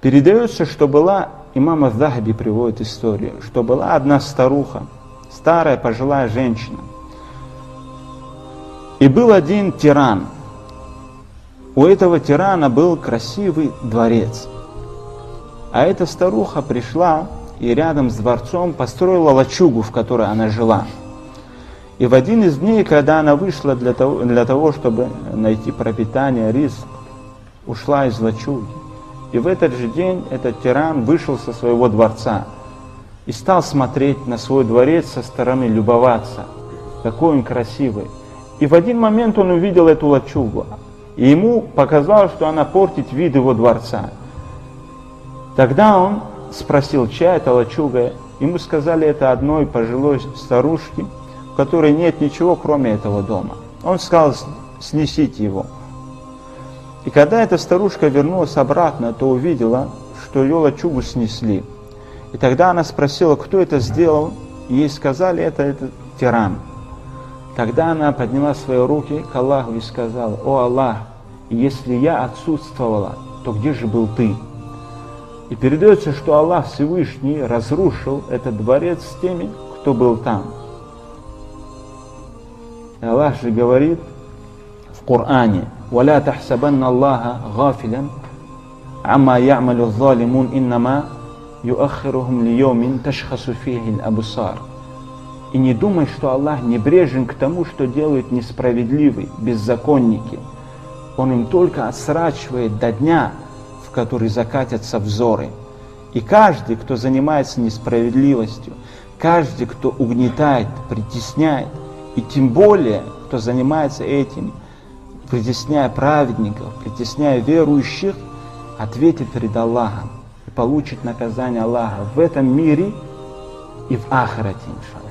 Передается, что была, имам Аз-Захаби приводит историю, что была одна старуха, старая пожилая женщина. И был один тиран. У этого тирана был красивый дворец. А эта старуха пришла и рядом с дворцом построила лачугу, в которой она жила. И в один из дней, когда она вышла для того, чтобы найти пропитание, риск, ушла из лачуги. И в этот же день этот тиран вышел со своего дворца и стал смотреть на свой дворец со стороны, любоваться, какой он красивый. И в один момент он увидел эту лачугу, и ему показалось, что она портит вид его дворца. Тогда он спросил, чья это лачуга. Ему сказали, это одной пожилой старушки, в которой нет ничего, кроме этого дома. Он сказал, снесите его. И когда эта старушка вернулась обратно, то увидела, что ее лачугу снесли. И тогда она спросила, кто это сделал, и ей сказали, это тиран. Тогда она подняла свои руки к Аллаху и сказала, о Аллах, если я отсутствовала, то где же был ты? И передается, что Аллах Всевышний разрушил этот дворец с теми, кто был там. И Аллах же говорит в Коране, وَلَا تَحْسَبَنَّ اللَّهَ غَافِلًا عَمَّا يَعْمَلُ الظَّالِمُونَ إِنَّمَا يُؤَخِّرُهُمْ لِيَوْمٍ تَشْخَصُ فِيهِ الْأَبْصَارُ. И не думай, что Аллах небрежен к тому, что делают несправедливые, беззаконники. Он им только отсрачивает до дня, в который закатятся взоры. И каждый, кто занимается несправедливостью, каждый, кто угнетает, притесняет, и тем более, кто занимается этим, притесняя праведников, притесняя верующих, ответит перед Аллахом и получит наказание Аллаха в этом мире и в ахирате, иншаллах.